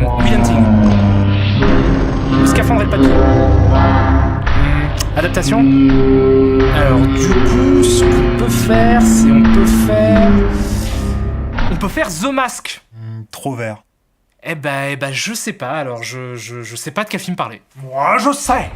Will Hunting. Le scaphandre et le papier. Adaptation. Alors du coup, ce qu'on peut faire, c'est on peut faire The Mask. Trop vert. Eh ben, je sais pas, alors je sais pas de quel film parler. Moi, je sais.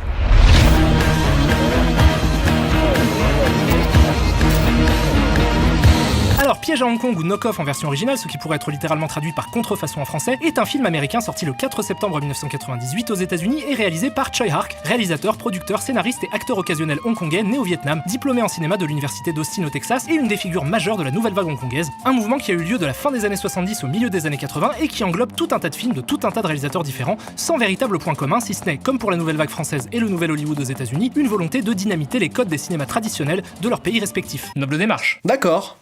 Alors, Piège à Hong Kong ou Knock Off en version originale, ce qui pourrait être littéralement traduit par Contrefaçon en français, est un film américain sorti le 4 septembre 1998 aux États-Unis et réalisé par Tsui Hark, réalisateur, producteur, scénariste et acteur occasionnel hongkongais né au Vietnam, diplômé en cinéma de l'université d'Austin au Texas et une des figures majeures de la nouvelle vague hongkongaise, un mouvement qui a eu lieu de la fin des années 70 au milieu des années 80 et qui englobe tout un tas de films de tout un tas de réalisateurs différents, sans véritable point commun, si ce n'est, comme pour la nouvelle vague française et le nouvel Hollywood aux États-Unis, une volonté de dynamiter les codes des cinémas traditionnels de leurs pays respectifs. Noble démarche. D'accord.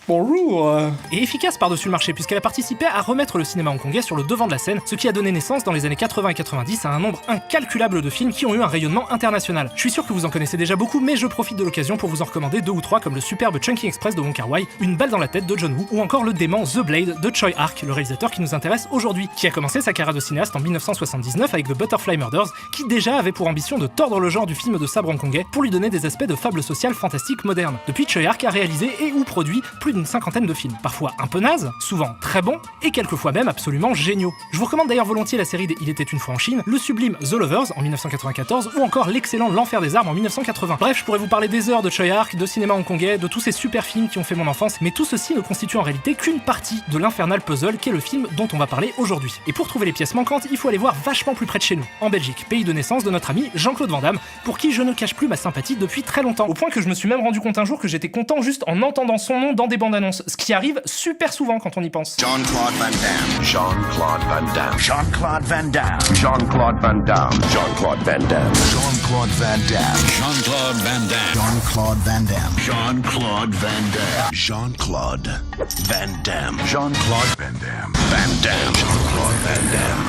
Bonjour. Et efficace par-dessus le marché puisqu'elle a participé à remettre le cinéma hongkongais sur le devant de la scène, ce qui a donné naissance dans les années 80 et 90 à un nombre incalculable de films qui ont eu un rayonnement international. Je suis sûr que vous en connaissez déjà beaucoup, mais je profite de l'occasion pour vous en recommander 2 ou 3 comme le superbe Chungking Express de Wong Kar-wai, Une balle dans la tête de John Woo, ou encore le dément The Blade de Tsui Hark, le réalisateur qui nous intéresse aujourd'hui, qui a commencé sa carrière de cinéaste en 1979 avec The Butterfly Murders, qui déjà avait pour ambition de tordre le genre du film de sabre hongkongais pour lui donner des aspects de fable sociale fantastique moderne. Depuis, Tsui Hark a réalisé et ou produit plus d'une cinquantaine de films, parfois un peu nazes, souvent très bons, et quelquefois même absolument géniaux. Je vous recommande d'ailleurs volontiers la série des Il était une fois en Chine, le sublime The Lovers en 1994, ou encore l'excellent L'Enfer des Armes en 1980. Bref, je pourrais vous parler des heures de Tsui Hark, de cinéma hongkongais, de tous ces super films qui ont fait mon enfance, mais tout ceci ne constitue en réalité qu'une partie de l'infernal puzzle qu'est le film dont on va parler aujourd'hui. Et pour trouver les pièces manquantes, il faut aller voir vachement plus près de chez nous, en Belgique, pays de naissance de notre ami Jean-Claude Van Damme, pour qui je ne cache plus ma sympathie depuis très longtemps. Au point que je me suis même rendu compte un jour que j'étais content juste en entendant son nom dans des bandes annonces, ce qui arrive super souvent quand on y pense. Jean-Claude Van Damme. Jean-Claude Van Damme. Jean-Claude Van Damme. Jean-Claude Van Damme. Jean-Claude Van Damme. Jean-Claude Van Damme. Jean-Claude Van Damme. Jean-Claude Van Damme. Jean-Claude Van Damme. Jean-Claude Van Damme. Jean-Claude Van Damme. Van Damme. Jean-Claude Van Damme.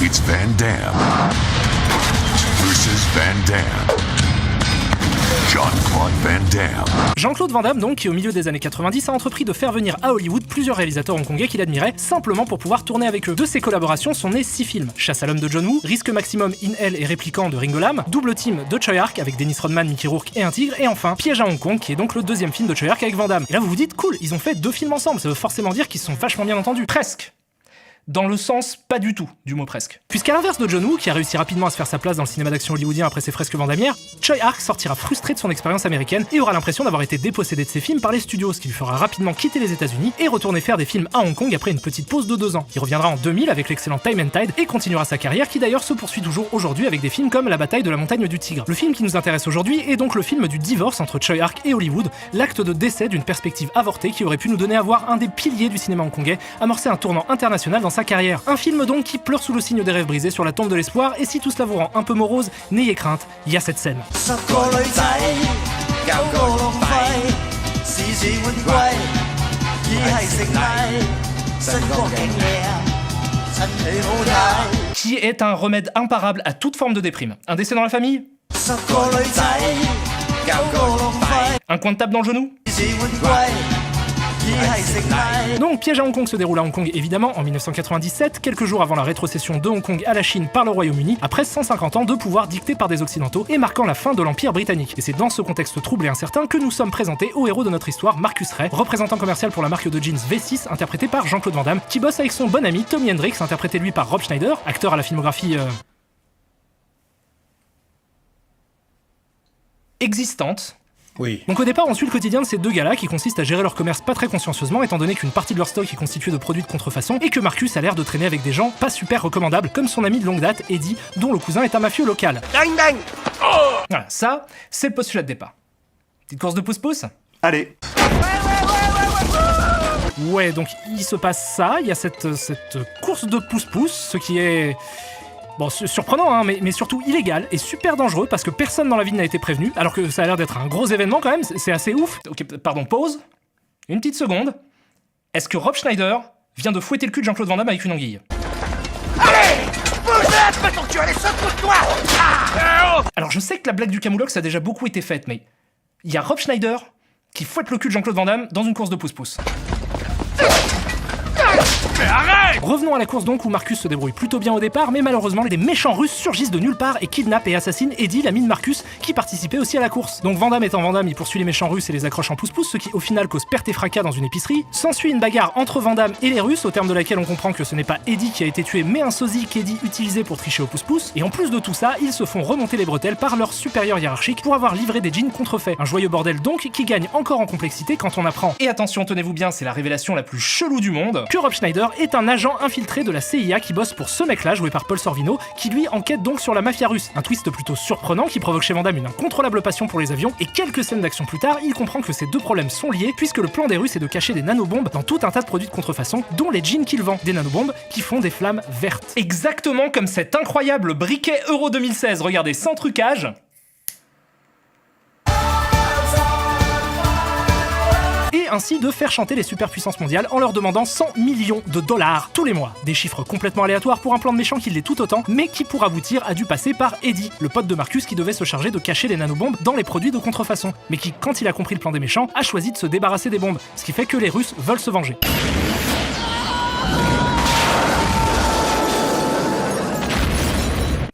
It's Van Damme versus Van Damme. Jean-Claude Van Damme. Jean-Claude Van Damme, donc, qui au milieu des années 90 a entrepris de faire venir à Hollywood plusieurs réalisateurs hongkongais qu'il admirait, simplement pour pouvoir tourner avec eux. De ces collaborations sont nés 6 films. Chasse à l'homme de John Woo, Risque maximum In Hell et Répliquant de Ringo Lam, Double Team de Tsui Hark avec Dennis Rodman, Mickey Rourke et un tigre, et enfin Piège à Hong Kong, qui est donc le 2e film de Tsui Hark avec Van Damme. Et là vous vous dites, cool, ils ont fait 2 films ensemble, ça veut forcément dire qu'ils sont vachement bien entendus. Presque. Dans le sens pas du tout du mot presque. Puisqu'à l'inverse de John Woo, qui a réussi rapidement à se faire sa place dans le cinéma d'action hollywoodien après ses fresques vandamières, Tsui Hark sortira frustré de son expérience américaine et aura l'impression d'avoir été dépossédé de ses films par les studios, ce qui lui fera rapidement quitter les États-Unis et retourner faire des films à Hong Kong après une petite pause de 2 ans. Il reviendra en 2000 avec l'excellent Time and Tide et continuera sa carrière qui d'ailleurs se poursuit toujours aujourd'hui avec des films comme La bataille de la montagne du tigre. Le film qui nous intéresse aujourd'hui est donc le film du divorce entre Tsui Hark et Hollywood, l'acte de décès d'une perspective avortée qui aurait pu nous donner à voir un des piliers du cinéma hongkongais amorcer un tournant international dans sa carrière. Un film donc qui pleure sous le signe des rêves brisés sur la tombe de l'espoir, et si tout cela vous rend un peu morose, n'ayez crainte, il y a cette scène. Qui est un remède imparable à toute forme de déprime. Un décès dans la famille? Un coin de table dans le genou? Donc, Piège à Hong Kong se déroule à Hong Kong évidemment en 1997, quelques jours avant la rétrocession de Hong Kong à la Chine par le Royaume-Uni, après 150 ans de pouvoir dicté par des Occidentaux et marquant la fin de l'Empire britannique. Et c'est dans ce contexte troublé et incertain que nous sommes présentés au héros de notre histoire, Marcus Ray, représentant commercial pour la marque de jeans V6, interprété par Jean-Claude Van Damme, qui bosse avec son bon ami Tommy Hendrix, interprété lui par Rob Schneider, acteur à la filmographie existante. Oui. Donc au départ, on suit le quotidien de ces 2 gars-là qui consistent à gérer leur commerce pas très consciencieusement étant donné qu'une partie de leur stock est constituée de produits de contrefaçon et que Marcus a l'air de traîner avec des gens pas super recommandables comme son ami de longue date, Eddie, dont le cousin est un mafieux local. Bang bang. Voilà, ça, c'est le postulat de départ. Petite course de pouce-pouce? Allez. Ouais, donc il se passe ça, il y a cette course de pouce-pouce, ce qui est... Bon, surprenant, hein, mais surtout illégal et super dangereux parce que personne dans la ville n'a été prévenu, alors que ça a l'air d'être un gros événement quand même, c'est assez ouf. Ok, pardon, pause. Une petite seconde. Est-ce que Rob Schneider vient de fouetter le cul de Jean-Claude Van Damme avec une anguille? Allez, bouge là, fais ton cul, allez, secoue-toi. Alors je sais que la blague du camoulox a déjà beaucoup été faite, mais il y a Rob Schneider qui fouette le cul de Jean-Claude Van Damme dans une course de pouce-pouce. Mais arrête! Revenons à la course donc où Marcus se débrouille plutôt bien au départ, mais malheureusement des méchants russes surgissent de nulle part et kidnappent et assassinent Eddie, l'ami de Marcus, qui participait aussi à la course. Donc Van Damme étant Van Damme, il poursuit les méchants russes et les accroche en pouce-pouce, ce qui au final cause perte et fracas dans une épicerie. S'ensuit une bagarre entre Van Damme et les Russes, au terme de laquelle on comprend que ce n'est pas Eddie qui a été tué, mais un sosie qu'Eddie utilisait pour tricher au pouce-pouce. Et en plus de tout ça, ils se font remonter les bretelles par leur supérieur hiérarchique pour avoir livré des jeans contrefaits. Un joyeux bordel donc qui gagne encore en complexité quand on apprend, et attention tenez-vous bien, c'est la révélation la plus chelou du monde, que Rob Schneider est un agent infiltré de la CIA qui bosse pour ce mec-là, joué par Paul Sorvino, qui lui enquête donc sur la mafia russe. Un twist plutôt surprenant qui provoque chez Van Damme une incontrôlable passion pour les avions, et quelques scènes d'action plus tard, il comprend que ces deux problèmes sont liés, puisque le plan des Russes est de cacher des nanobombes dans tout un tas de produits de contrefaçon, dont les jeans qu'il vend, des nanobombes qui font des flammes vertes. Exactement comme cet incroyable briquet Euro 2016, regardez, sans trucage. Et ainsi de faire chanter les superpuissances mondiales en leur demandant 100 millions de dollars tous les mois. Des chiffres complètement aléatoires pour un plan de méchant qui l'est tout autant, mais qui pour aboutir a dû passer par Eddie, le pote de Marcus qui devait se charger de cacher les nanobombes dans les produits de contrefaçon, mais qui, quand il a compris le plan des méchants, a choisi de se débarrasser des bombes, ce qui fait que les Russes veulent se venger.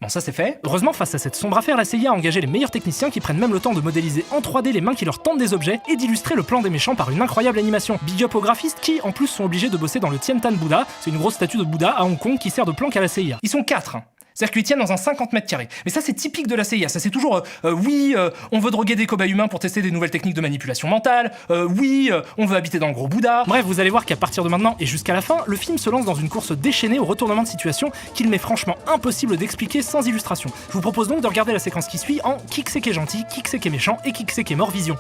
Bon, ça c'est fait. Heureusement, face à cette sombre affaire, la CIA a engagé les meilleurs techniciens qui prennent même le temps de modéliser en 3D les mains qui leur tendent des objets et d'illustrer le plan des méchants par une incroyable animation. Big up aux graphistes qui, en plus, sont obligés de bosser dans le Tiantan Buddha, c'est une grosse statue de Bouddha à Hong Kong qui sert de planque à la CIA. Ils sont 4. C'est-à-dire qu'ils tiennent dans un 50 mètres carrés. Mais ça, c'est typique de la CIA. Ça, c'est toujours on veut droguer des cobayes humains pour tester des nouvelles techniques de manipulation mentale. On veut habiter dans le gros Bouddha. Bref, vous allez voir qu'à partir de maintenant et jusqu'à la fin, le film se lance dans une course déchaînée au retournement de situation qu'il m'est franchement impossible d'expliquer sans illustration. Je vous propose donc de regarder la séquence qui suit en qui que c'est qui est gentil, qui que c'est qui est méchant et qui que c'est qui est mort vision.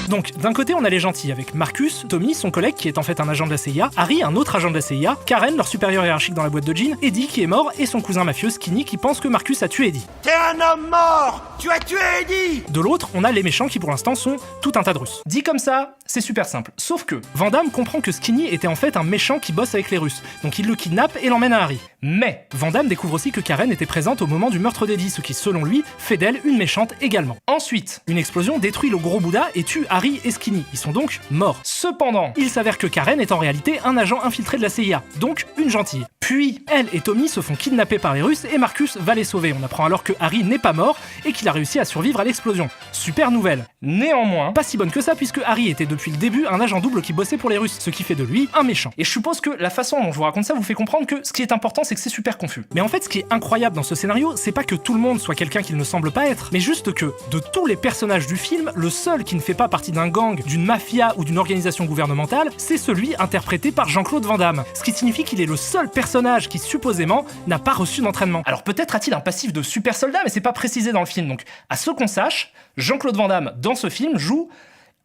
Donc, d'un côté, on a les gentils, avec Marcus, Tommy, son collègue qui est en fait un agent de la CIA, Harry, un autre agent de la CIA, Karen, leur supérieur hiérarchique dans la boîte de jeans, Eddie qui est mort, et son cousin mafieux Skinny qui pense que Marcus a tué Eddie. T'es un homme mort! Tu as tué Eddie! De l'autre, on a les méchants qui pour l'instant sont tout un tas de Russes. Dit comme ça, c'est super simple. Sauf que Van Damme comprend que Skinny était en fait un méchant qui bosse avec les Russes, donc il le kidnappe et l'emmène à Harry. Mais Van Damme découvre aussi que Karen était présente au moment du meurtre d'Eddie, ce qui selon lui fait d'elle une méchante également. Ensuite, une explosion détruit le gros Bouddha et tue Harry et Skinny. Ils sont donc morts. Cependant, il s'avère que Karen est en réalité un agent infiltré de la CIA, donc une gentille. Puis, elle et Tommy se font kidnapper par les Russes et Marcus va les sauver. On apprend alors que Harry n'est pas mort et qu'il a réussi à survivre à l'explosion. Super nouvelle. Néanmoins, pas si bonne que ça puisque Harry était depuis le début un agent double qui bossait pour les Russes, ce qui fait de lui un méchant. Et je suppose que la façon dont je vous raconte ça vous fait comprendre que ce qui est important c'est que c'est super confus. Mais en fait, ce qui est incroyable dans ce scénario, c'est pas que tout le monde soit quelqu'un qu'il ne semble pas être, mais juste que, de tous les personnages du film, le seul qui ne fait pas partie d'un gang, d'une mafia ou d'une organisation gouvernementale, c'est celui interprété par Jean-Claude Van Damme. Ce qui signifie qu'il est le seul personnage qui, supposément, n'a pas reçu d'entraînement. Alors peut-être a-t-il un passif de super soldat, mais c'est pas précisé dans le film. Donc, à ce qu'on sache, Jean-Claude Van Damme, dans ce film, joue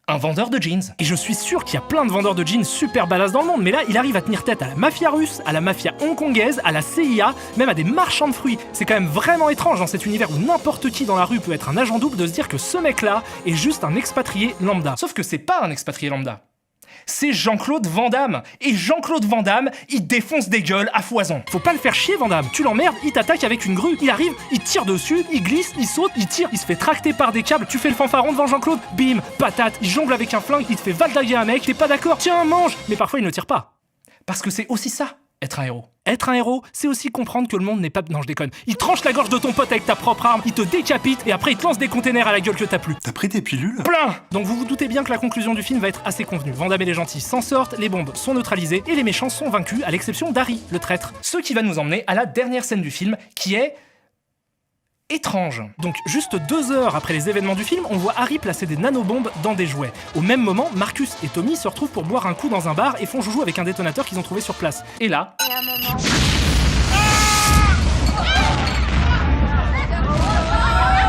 un vendeur de jeans. Et je suis sûr qu'il y a plein de vendeurs de jeans super badass dans le monde, mais là, il arrive à tenir tête à la mafia russe, à la mafia hongkongaise, à la CIA, même à des marchands de fruits. C'est quand même vraiment étrange dans cet univers où n'importe qui dans la rue peut être un agent double de se dire que ce mec-là est juste un expatrié lambda. Sauf que c'est pas un expatrié lambda. C'est Jean-Claude Van Damme. Et Jean-Claude Van Damme, il défonce des gueules à foison. Faut pas le faire chier, Van Damme. Tu l'emmerdes, il t'attaque avec une grue. Il arrive, il tire dessus, il glisse, il saute, il tire, il se fait tracter par des câbles. Tu fais le fanfaron devant Jean-Claude, bim, patate, il jongle avec un flingue, il te fait valdaguer un mec, t'es pas d'accord, tiens, mange. Mais parfois, il ne tire pas. Parce que c'est aussi ça, être un héros. Être un héros, c'est aussi comprendre que le monde n'est pas... Non, je déconne. Il tranche la gorge de ton pote avec ta propre arme, il te décapite et après il te lance des containers à la gueule que t'as plus. T'as pris tes pilules? Plein. Donc vous vous doutez bien que la conclusion du film va être assez convenue. Van Damme et les gentils s'en sortent, les bombes sont neutralisées et les méchants sont vaincus, à l'exception d'Harry, le traître. Ce qui va nous emmener à la dernière scène du film, qui est... étrange. Donc juste 2 heures après les événements du film, on voit Harry placer des nanobombes dans des jouets. Au même moment, Marcus et Tommy se retrouvent pour boire un coup dans un bar et font joujou avec un détonateur qu'ils ont trouvé sur place. Et là...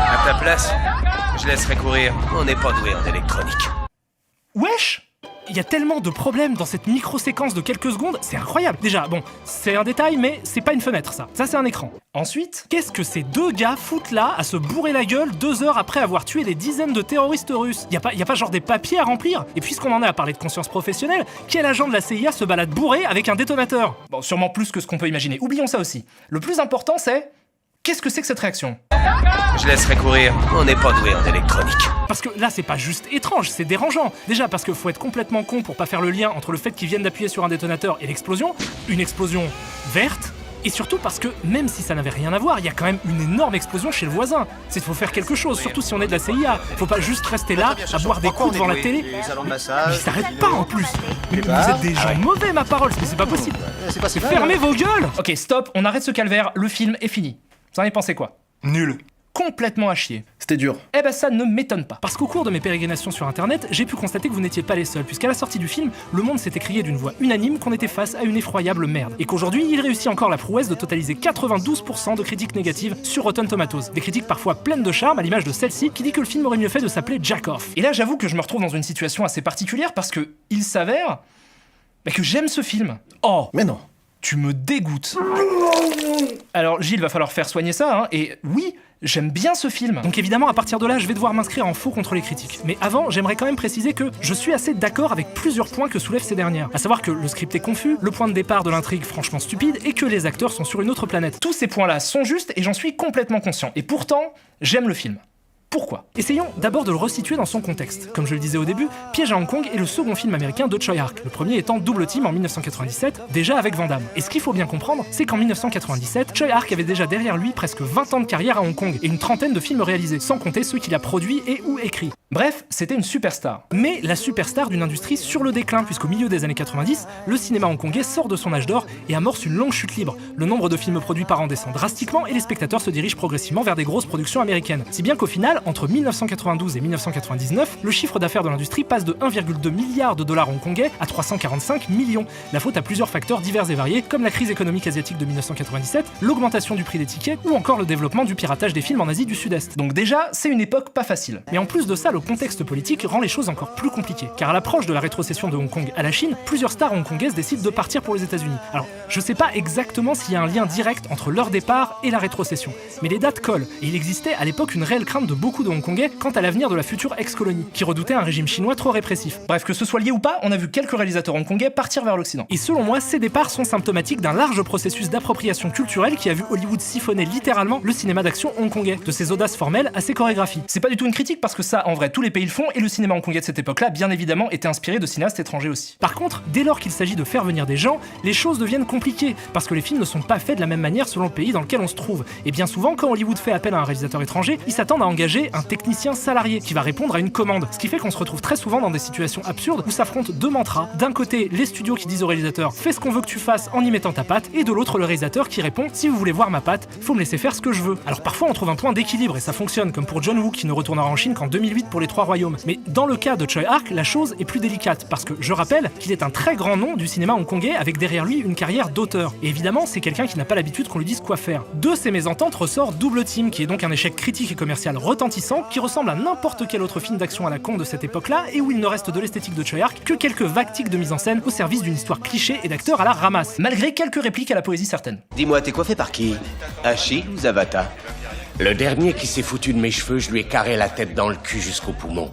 À ta place, je laisserai courir. On n'est pas doué en électronique. Wesh! Il y a tellement de problèmes dans cette micro-séquence de quelques secondes, c'est incroyable. Déjà, bon, c'est un détail, mais c'est pas une fenêtre, ça. Ça, c'est un écran. Ensuite, qu'est-ce que ces 2 gars foutent là à se bourrer la gueule 2 heures après avoir tué des dizaines de terroristes russes? Y a pas genre des papiers à remplir? Et puisqu'on en est à parler de conscience professionnelle, quel agent de la CIA se balade bourré avec un détonateur? Bon, sûrement plus que ce qu'on peut imaginer. Oublions ça aussi. Le plus important, c'est... qu'est-ce que c'est que cette réaction? Je laisserai courir, on n'est pas doué en électronique. Parce que là, c'est pas juste étrange, c'est dérangeant. Déjà parce qu'il faut être complètement con pour pas faire le lien entre le fait qu'ils viennent d'appuyer sur un détonateur et l'explosion, une explosion verte, et surtout parce que, même si ça n'avait rien à voir, il y a quand même une énorme explosion chez le voisin. C'est qu'il faut faire quelque chose, surtout si on est de la CIA. Faut pas juste rester là, à boire des coups devant la télé. Mais il s'arrête pas en plus. Mais vous êtes des gens mauvais, ma parole, mais c'est pas possible. Fermez vos gueules. Ok, stop, on arrête ce calvaire, le film est fini. Vous en avez pensé quoi? Nul. Complètement à chier. C'était dur. Eh ben ça ne m'étonne pas. Parce qu'au cours de mes pérégrinations sur internet, j'ai pu constater que vous n'étiez pas les seuls, puisqu'à la sortie du film, le monde s'était crié d'une voix unanime qu'on était face à une effroyable merde. Et qu'aujourd'hui, il réussit encore la prouesse de totaliser 92% de critiques négatives sur Rotten Tomatoes. Des critiques parfois pleines de charme, à l'image de celle-ci, qui dit que le film aurait mieux fait de s'appeler Jack Off. Et là, j'avoue que je me retrouve dans une situation assez particulière parce que il s'avère que j'aime ce film. Oh, Mais non. tu me dégoûtes. Alors Gilles, va falloir faire soigner ça, hein, et oui, j'aime bien ce film. Donc évidemment, à partir de là, je vais devoir m'inscrire en faux contre les critiques. Mais avant, j'aimerais quand même préciser que je suis assez d'accord avec plusieurs points que soulèvent ces dernières. À savoir que le script est confus, le point de départ de l'intrigue franchement stupide, et que les acteurs sont sur une autre planète. Tous ces points-là sont justes, et j'en suis complètement conscient. Et pourtant, j'aime le film. Pourquoi? Essayons d'abord de le resituer dans son contexte. Comme je le disais au début, Piège à Hong Kong est le second film américain de Tsui Hark, le premier étant Double Team en 1997, déjà avec Van Damme. Et ce qu'il faut bien comprendre, c'est qu'en 1997, Tsui Hark avait déjà derrière lui presque 20 ans de carrière à Hong Kong et une trentaine de films réalisés, sans compter ceux qu'il a produits et ou écrits. Bref, c'était une superstar. Mais la superstar d'une industrie sur le déclin, puisqu'au milieu des années 90, le cinéma hongkongais sort de son âge d'or et amorce une longue chute libre. Le nombre de films produits par an descend drastiquement et les spectateurs se dirigent progressivement vers des grosses productions américaines. Si bien qu'au final, entre 1992 et 1999, le chiffre d'affaires de l'industrie passe de 1,2 milliard de dollars hongkongais à 345 millions. La faute à plusieurs facteurs divers et variés, comme la crise économique asiatique de 1997, l'augmentation du prix des tickets ou encore le développement du piratage des films en Asie du Sud-Est. Donc déjà, c'est une époque pas facile. Mais en plus de ça, le contexte politique rend les choses encore plus compliquées. Car à l'approche de la rétrocession de Hong Kong à la Chine, plusieurs stars hongkongaises décident de partir pour les États-Unis. Alors, je sais pas exactement s'il y a un lien direct entre leur départ et la rétrocession, mais les dates collent, et il existait à l'époque une réelle crainte de beaucoup de Hongkongais quant à l'avenir de la future ex-colonie, qui redoutait un régime chinois trop répressif. Bref, que ce soit lié ou pas, on a vu quelques réalisateurs hongkongais partir vers l'Occident. Et selon moi, ces départs sont symptomatiques d'un large processus d'appropriation culturelle qui a vu Hollywood siphonner littéralement le cinéma d'action hongkongais, de ses audaces formelles à ses chorégraphies. C'est pas du tout une critique parce que ça, en vrai, tous les pays le font, et le cinéma hongkongais de cette époque-là, bien évidemment, était inspiré de cinéastes étrangers aussi. Par contre, dès lors qu'il s'agit de faire venir des gens, les choses deviennent compliquées, parce que les films ne sont pas faits de la même manière selon le pays dans lequel on se trouve. Et bien souvent, quand Hollywood fait appel à un réalisateur étranger, ils s'attendent à engager un technicien salarié qui va répondre à une commande, ce qui fait qu'on se retrouve très souvent dans des situations absurdes où s'affrontent deux mantras. D'un côté, les studios qui disent au réalisateur « fais ce qu'on veut que tu fasses en y mettant ta patte », et de l'autre, le réalisateur qui répond « si vous voulez voir ma patte, faut me laisser faire ce que je veux ». Alors parfois, on trouve un point d'équilibre et ça fonctionne, comme pour John Woo qui ne retournera en Chine qu'en 2008 pour les Trois Royaumes. Mais dans le cas de Tsui Hark, la chose est plus délicate, parce que je rappelle qu'il est un très grand nom du cinéma hongkongais avec derrière lui une carrière d'auteur. Et évidemment, c'est quelqu'un qui n'a pas l'habitude qu'on lui dise quoi faire. De ces mésententes ressort Double Team, qui est donc un échec critique et commercial retentissant, qui ressemble à n'importe quel autre film d'action à la con de cette époque-là, et où il ne reste de l'esthétique de Tsui Hark que quelques vagues tics de mise en scène au service d'une histoire cliché et d'acteurs à la ramasse, malgré quelques répliques à la poésie certaine. Dis-moi, t'es coiffé par qui? Achille ou Zavata? Le dernier qui s'est foutu de mes cheveux, je lui ai carré la tête dans le cul jusqu'au poumon.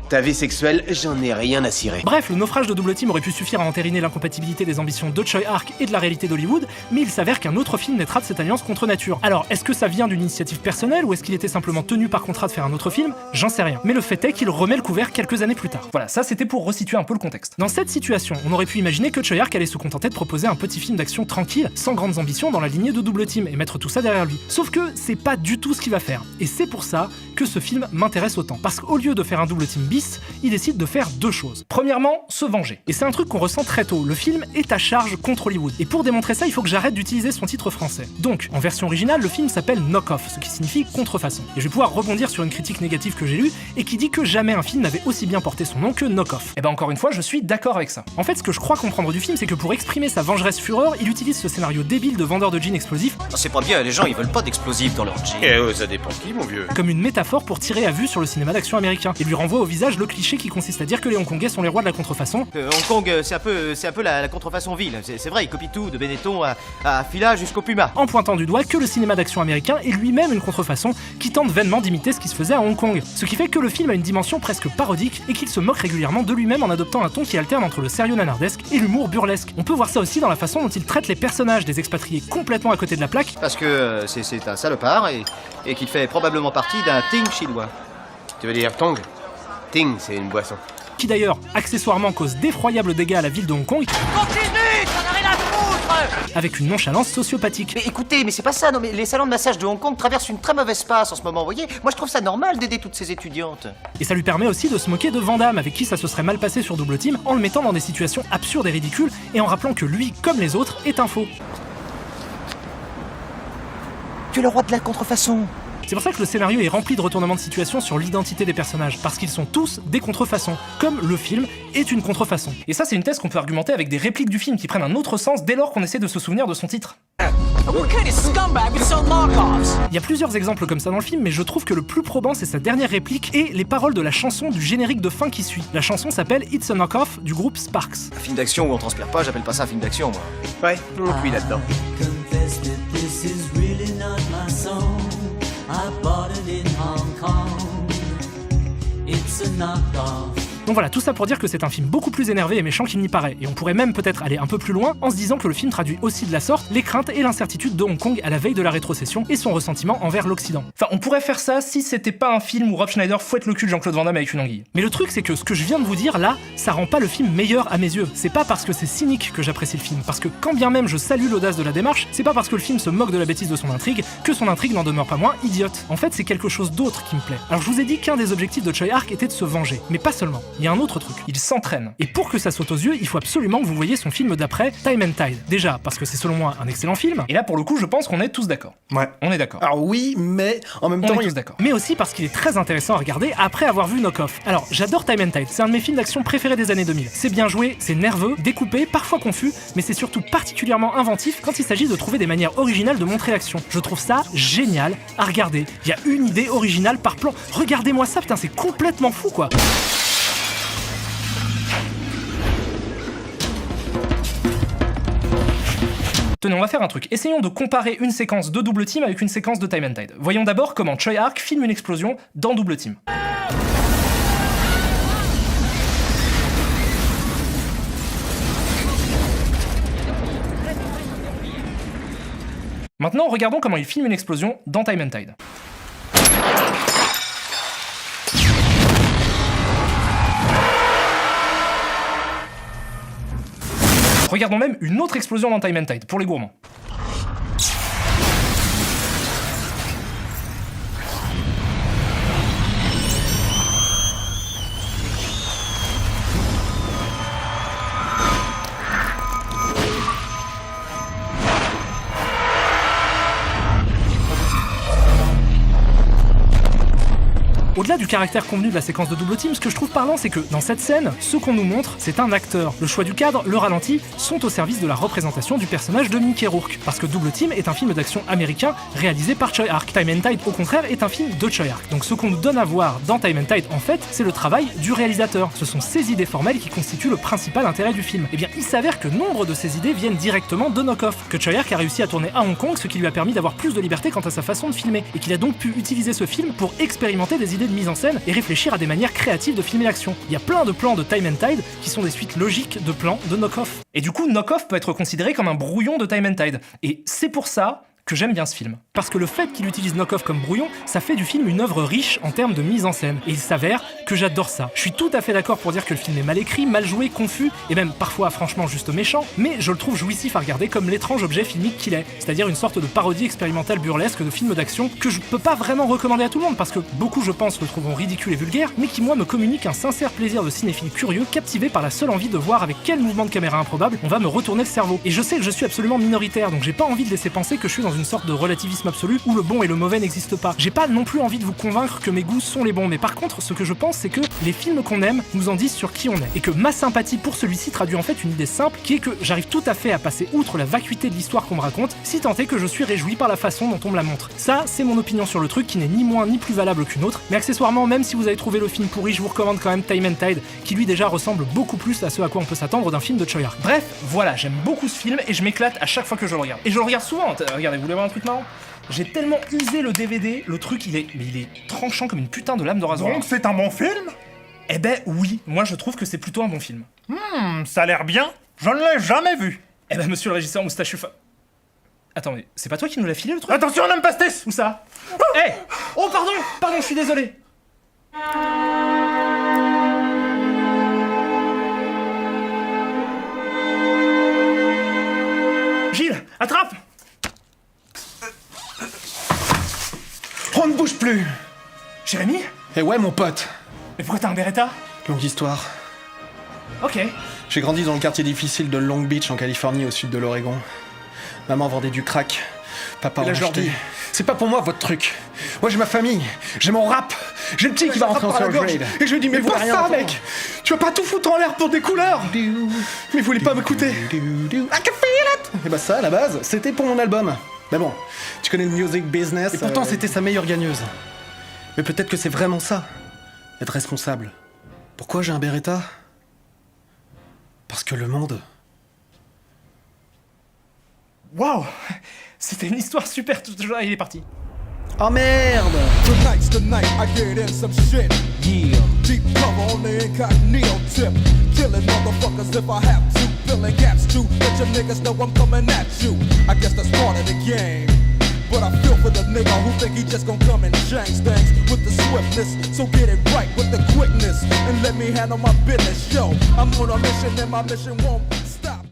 Ta vie sexuelle, j'en ai rien à cirer. Bref, le naufrage de Double Team aurait pu suffire à entériner l'incompatibilité des ambitions de Tsui Hark et de la réalité d'Hollywood, mais il s'avère qu'un autre film naîtra de cette alliance contre nature. Alors, est-ce que ça vient d'une initiative personnelle ou est-ce qu'il était simplement tenu par contrat de faire un autre film? J'en sais rien. Mais le fait est qu'il remet le couvert quelques années plus tard. Voilà, ça c'était pour resituer un peu le contexte. Dans cette situation, on aurait pu imaginer que Tsui Hark allait se contenter de proposer un petit film d'action tranquille, sans grandes ambitions dans la lignée de Double Team et mettre tout ça derrière lui. Sauf que c'est pas du tout ce qu'il va faire. Et c'est pour ça que ce film m'intéresse autant. Parce qu'au lieu de faire un Double Team bis, il décide de faire deux choses. Premièrement, se venger. Et c'est un truc qu'on ressent très tôt, le film est à charge contre Hollywood. Et pour démontrer ça, il faut que j'arrête d'utiliser son titre français. Donc, en version originale, le film s'appelle Knock-Off, ce qui signifie contrefaçon. Et je vais pouvoir rebondir sur une critique négative que j'ai lue, et qui dit que jamais un film n'avait aussi bien porté son nom que Knock-Off. Et ben encore une fois, je suis d'accord avec ça. En fait, ce que je crois comprendre du film, c'est que pour exprimer sa vengeresse fureur, il utilise ce scénario débile de vendeur de jeans explosifs. C'est pas bien, les gens ils veulent pas d'explosifs dans leur jeans. Ça dépend qui, mon vieux. Comme une métaphore pour tirer à vue sur le cinéma d'action américain, et lui renvoie au visage propage le cliché qui consiste à dire que les Hongkongais sont les rois de la contrefaçon. Hong Kong, c'est un peu la contrefaçon ville. C'est vrai, il copie tout, de Benetton à Fila jusqu'au Puma. En pointant du doigt que le cinéma d'action américain est lui-même une contrefaçon qui tente vainement d'imiter ce qui se faisait à Hong Kong. Ce qui fait que le film a une dimension presque parodique et qu'il se moque régulièrement de lui-même en adoptant un ton qui alterne entre le sérieux nanardesque et l'humour burlesque. On peut voir ça aussi dans la façon dont il traite les personnages des expatriés complètement à côté de la plaque. Parce que c'est un salopard et qu'il fait probablement partie d'un ting chinois. Tu veux dire Tong? Ting, c'est une boisson. Qui d'ailleurs, accessoirement, cause d'effroyables dégâts à la ville de Hong Kong. Continue, ça n'a rien à foutre! Avec une nonchalance sociopathique. Mais écoutez, mais c'est pas ça, non, mais les salons de massage de Hong Kong traversent une très mauvaise passe en ce moment, vous voyez? Moi je trouve ça normal d'aider toutes ces étudiantes. Et ça lui permet aussi de se moquer de Van Damme, avec qui ça se serait mal passé sur Double Team, en le mettant dans des situations absurdes et ridicules, et en rappelant que lui, comme les autres, est un faux. Tu es le roi de la contrefaçon. C'est pour ça que le scénario est rempli de retournements de situation sur l'identité des personnages, parce qu'ils sont tous des contrefaçons, comme le film est une contrefaçon. Et ça, c'est une thèse qu'on peut argumenter avec des répliques du film qui prennent un autre sens dès lors qu'on essaie de se souvenir de son titre. Il y a plusieurs exemples comme ça dans le film, mais je trouve que le plus probant c'est sa dernière réplique et les paroles de la chanson du générique de fin qui suit. La chanson s'appelle It's a Knockoff du groupe Sparks. Un film d'action où on transpire pas, j'appelle pas ça un film d'action, moi. Ouais, on cuit là-dedans. Donc voilà, tout ça pour dire que c'est un film beaucoup plus énervé et méchant qu'il n'y paraît, et on pourrait même peut-être aller un peu plus loin en se disant que le film traduit aussi de la sorte les craintes et l'incertitude de Hong Kong à la veille de la rétrocession et son ressentiment envers l'Occident. Enfin, on pourrait faire ça si c'était pas un film où Rob Schneider fouette le cul de Jean-Claude Van Damme avec une anguille. Mais le truc c'est que ce que je viens de vous dire là, ça rend pas le film meilleur à mes yeux. C'est pas parce que c'est cynique que j'apprécie le film, parce que quand bien même je salue l'audace de la démarche, c'est pas parce que le film se moque de la bêtise de son intrigue que son intrigue n'en demeure pas moins idiote. En fait, c'est quelque chose d'autre qui me plaît. Alors je vous ai dit qu'un des objectifs de Choi Ark était de se venger, mais pas seulement. Il y a un autre truc. Il s'entraîne. Et pour que ça saute aux yeux, il faut absolument que vous voyiez son film d'après, Time and Tide. Déjà, parce que c'est selon moi un excellent film, et là pour le coup je pense qu'on est tous d'accord. Ouais. On est d'accord. Alors oui, mais en même temps... On est tous d'accord. Mais aussi parce qu'il est très intéressant à regarder après avoir vu Knock Off. Alors, j'adore Time and Tide, c'est un de mes films d'action préférés des années 2000. C'est bien joué, c'est nerveux, découpé, parfois confus, mais c'est surtout particulièrement inventif quand il s'agit de trouver des manières originales de montrer l'action. Je trouve ça génial à regarder. Il y a une idée originale par plan. Regardez-moi ça, putain, c'est complètement fou quoi. Tenez, on va faire un truc. Essayons de comparer une séquence de Double Team avec une séquence de Time and Tide. Voyons d'abord comment Choi Ark filme une explosion dans Double Team. Maintenant, regardons comment il filme une explosion dans Time and Tide. Regardons même une autre explosion dans Time and Tide, pour les gourmands. Au-delà du caractère convenu de la séquence de Double Team, ce que je trouve parlant, c'est que dans cette scène, ce qu'on nous montre, c'est un acteur. Le choix du cadre, le ralenti, sont au service de la représentation du personnage de Mickey Rourke. Parce que Double Team est un film d'action américain réalisé par Choi Ark. Time and Tide, au contraire, est un film de Choi Ark. Donc ce qu'on nous donne à voir dans Time and Tide, en fait, c'est le travail du réalisateur. Ce sont ces idées formelles qui constituent le principal intérêt du film. Et bien, il s'avère que nombre de ces idées viennent directement de Knock Off, que Choi Ark a réussi à tourner à Hong Kong, ce qui lui a permis d'avoir plus de liberté quant à sa façon de filmer, et qu'il a donc pu utiliser ce film pour expérimenter des idées de mise en scène et réfléchir à des manières créatives de filmer l'action. Il y a plein de plans de Time and Tide qui sont des suites logiques de plans de Knock Off. Et du coup, Knock Off peut être considéré comme un brouillon de Time and Tide. Et c'est pour ça que j'aime bien ce film. Parce que le fait qu'il utilise Knock Off comme brouillon, ça fait du film une œuvre riche en termes de mise en scène. Et il s'avère que j'adore ça. Je suis tout à fait d'accord pour dire que le film est mal écrit, mal joué, confus, et même parfois franchement juste méchant, mais je le trouve jouissif à regarder comme l'étrange objet filmique qu'il est. C'est-à-dire une sorte de parodie expérimentale burlesque de film d'action que je peux pas vraiment recommander à tout le monde, parce que beaucoup, je pense, le trouveront ridicule et vulgaire, mais qui moi me communique un sincère plaisir de cinéphile curieux, captivé par la seule envie de voir avec quel mouvement de caméra improbable on va me retourner le cerveau. Et je sais que je suis absolument minoritaire, donc j'ai pas envie de laisser penser que je suis dans une une sorte de relativisme absolu où le bon et le mauvais n'existent pas. J'ai pas non plus envie de vous convaincre que mes goûts sont les bons, mais par contre, ce que je pense, c'est que les films qu'on aime nous en disent sur qui on est, et que ma sympathie pour celui-ci traduit en fait une idée simple, qui est que j'arrive tout à fait à passer outre la vacuité de l'histoire qu'on me raconte, si tant est que je suis réjoui par la façon dont on me la montre. Ça, c'est mon opinion sur le truc, qui n'est ni moins ni plus valable qu'une autre, mais accessoirement, même si vous avez trouvé le film pourri, je vous recommande quand même Time and Tide, qui lui déjà ressemble beaucoup plus à ce à quoi on peut s'attendre d'un film de Choi Hark. Bref, voilà, j'aime beaucoup ce film et je m'éclate à chaque fois que je le regarde. Et je le regarde souvent, regardez, vous voulez voir un truc marrant ? J'ai tellement usé le DVD, le truc il est tranchant comme une putain de lame de rasoir. Donc c'est un bon film? Eh ben oui, moi je trouve que c'est plutôt un bon film. Ça a l'air bien. Je ne l'ai jamais vu. Eh ben monsieur le régisseur moustachu Attends, mais c'est pas toi qui nous l'as filé le truc? Attention, n'aime pas Stess. Où ça? Eh Oh pardon, je suis désolé. Gilles, attrape! On ne bouge plus. Jérémy? Eh ouais, mon pote. Mais pourquoi t'as un Beretta? Longue histoire. Ok. J'ai grandi dans le quartier difficile de Long Beach, en Californie, au sud de l'Oregon. Maman vendait du crack. Papa en achetait. C'est pas pour moi, votre truc. Moi, j'ai ma famille. J'ai mon rap. J'ai le petit qui va rentrer en third grade. Et je lui dis, mais pas ça, mec. Tu vas pas tout foutre en l'air pour des couleurs. Mais vous voulez pas m'écouter. I can feel it. Et bah ça, à la base, c'était pour mon album. Mais bon, tu connais le music business. Et pourtant, c'était sa meilleure gagneuse. Mais peut-être que c'est vraiment ça, être responsable. Pourquoi j'ai un Beretta? Parce que le monde... Waouh! C'était une histoire super, il est parti. Oh merde! Tonight's the night I get in some shit. Yeah. Deep cover on the incognito tip. Killing motherfuckers if I have to. Filling gaps too. Let your niggas know I'm coming at you. I guess that's part of the game. But I feel for the nigga who think he just gon' come and change things with the swiftness. So get it right with the quickness and let me handle my business. Yo, I'm on a mission and my mission won't stop.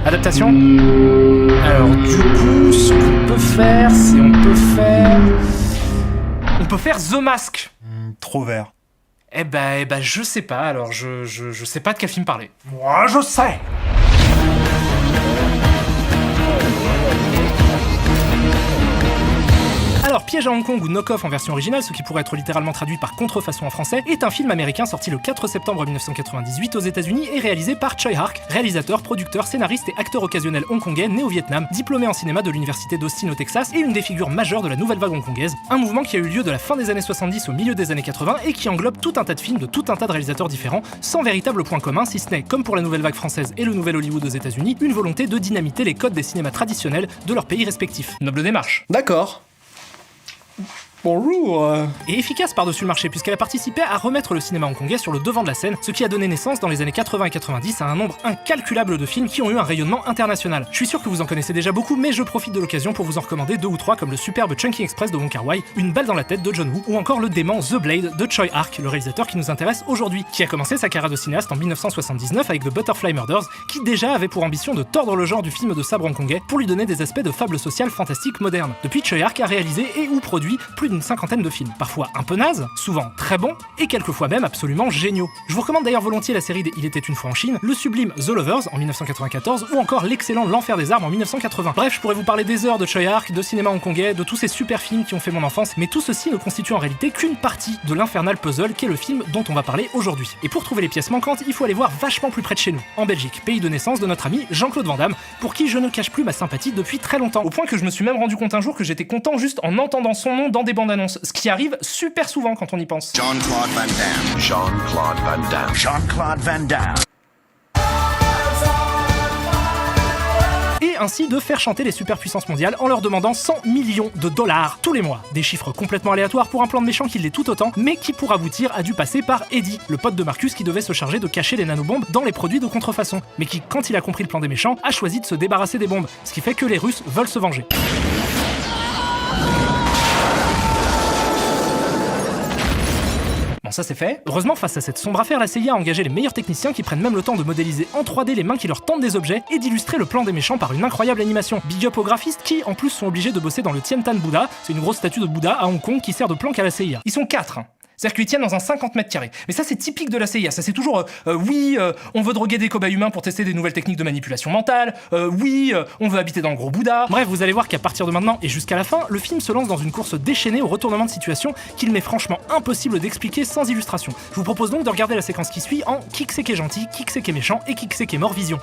Adaptation. Alors du coup, ce qu'on peut faire, c'est on peut faire The Mask. Trop vert. Eh ben, je sais pas. Alors je sais pas de quel film parler. Moi, je sais. Alors, Piège à Hong Kong ou Knock Off en version originale, ce qui pourrait être littéralement traduit par Contrefaçon en français, est un film américain sorti le 4 septembre 1998 aux États-Unis et réalisé par Choi Hark, réalisateur, producteur, scénariste et acteur occasionnel hongkongais né au Vietnam, diplômé en cinéma de l'université d'Austin au Texas et une des figures majeures de la nouvelle vague hongkongaise, un mouvement qui a eu lieu de la fin des années 70 au milieu des années 80 et qui englobe tout un tas de films de tout un tas de réalisateurs différents, sans véritable point commun, si ce n'est, comme pour la nouvelle vague française et le nouvel Hollywood aux États-Unis, une volonté de dynamiter les codes des cinémas traditionnels de leurs pays respectifs. Noble démarche. D'accord. Bonjour. Et efficace par-dessus le marché puisqu'elle a participé à remettre le cinéma hongkongais sur le devant de la scène, ce qui a donné naissance dans les années 80 et 90 à un nombre incalculable de films qui ont eu un rayonnement international. Je suis sûr que vous en connaissez déjà beaucoup, mais je profite de l'occasion pour vous en recommander 2 ou 3 comme le superbe Chungking Express de Wong Kar-wai, Une balle dans la tête de John Woo ou encore le dément The Blade de Choi Ark, le réalisateur qui nous intéresse aujourd'hui, qui a commencé sa carrière de cinéaste en 1979 avec The Butterfly Murders, qui déjà avait pour ambition de tordre le genre du film de sabre hongkongais pour lui donner des aspects de fable sociale fantastique moderne. Depuis, Choi Ark a réalisé et ou produit plus d'une cinquantaine de films, parfois un peu nazes, souvent très bons, et quelquefois même absolument géniaux. Je vous recommande d'ailleurs volontiers la série des Il était une fois en Chine, le sublime The Lovers en 1994, ou encore l'excellent L'Enfer des Armes en 1980. Bref, je pourrais vous parler des heures de Choi Ark, de cinéma hongkongais, de tous ces super films qui ont fait mon enfance, mais tout ceci ne constitue en réalité qu'une partie de l'infernal puzzle qu'est le film dont on va parler aujourd'hui. Et pour trouver les pièces manquantes, il faut aller voir vachement plus près de chez nous, en Belgique, pays de naissance de notre ami Jean-Claude Van Damme, pour qui je ne cache plus ma sympathie depuis très longtemps, au point que je me suis même rendu compte un jour que j'étais content juste en entendant son nom dans des bandes annonces, ce qui arrive super souvent quand on y pense. Jean-Claude Van Damme. Jean-Claude Van Damme. Jean-Claude Van Damme. Et ainsi de faire chanter les superpuissances mondiales en leur demandant 100 millions de dollars tous les mois. Des chiffres complètement aléatoires pour un plan de méchant qui l'est tout autant, mais qui pour aboutir a dû passer par Eddie, le pote de Marcus qui devait se charger de cacher les nanobombes dans les produits de contrefaçon, mais qui, quand il a compris le plan des méchants, a choisi de se débarrasser des bombes, ce qui fait que les Russes veulent se venger. Ça c'est fait. Heureusement, face à cette sombre affaire, la CIA a engagé les meilleurs techniciens qui prennent même le temps de modéliser en 3D les mains qui leur tendent des objets et d'illustrer le plan des méchants par une incroyable animation. Big up aux graphistes qui, en plus, sont obligés de bosser dans le Tiantan Buddha, c'est une grosse statue de Bouddha à Hong Kong qui sert de planque à la CIA. Ils sont 4. C'est-à-dire qu'ils tiennent dans un 50 mètres carrés. Mais ça, c'est typique de la CIA. Ça, c'est toujours on veut droguer des cobayes humains pour tester des nouvelles techniques de manipulation mentale. On veut habiter dans le gros Bouddha. Bref, vous allez voir qu'à partir de maintenant et jusqu'à la fin, le film se lance dans une course déchaînée au retournement de situation qu'il m'est franchement impossible d'expliquer sans illustration. Je vous propose donc de regarder la séquence qui suit en qui que c'est qui est gentil, qui que c'est qui est méchant et qui que c'est qui est mort vision.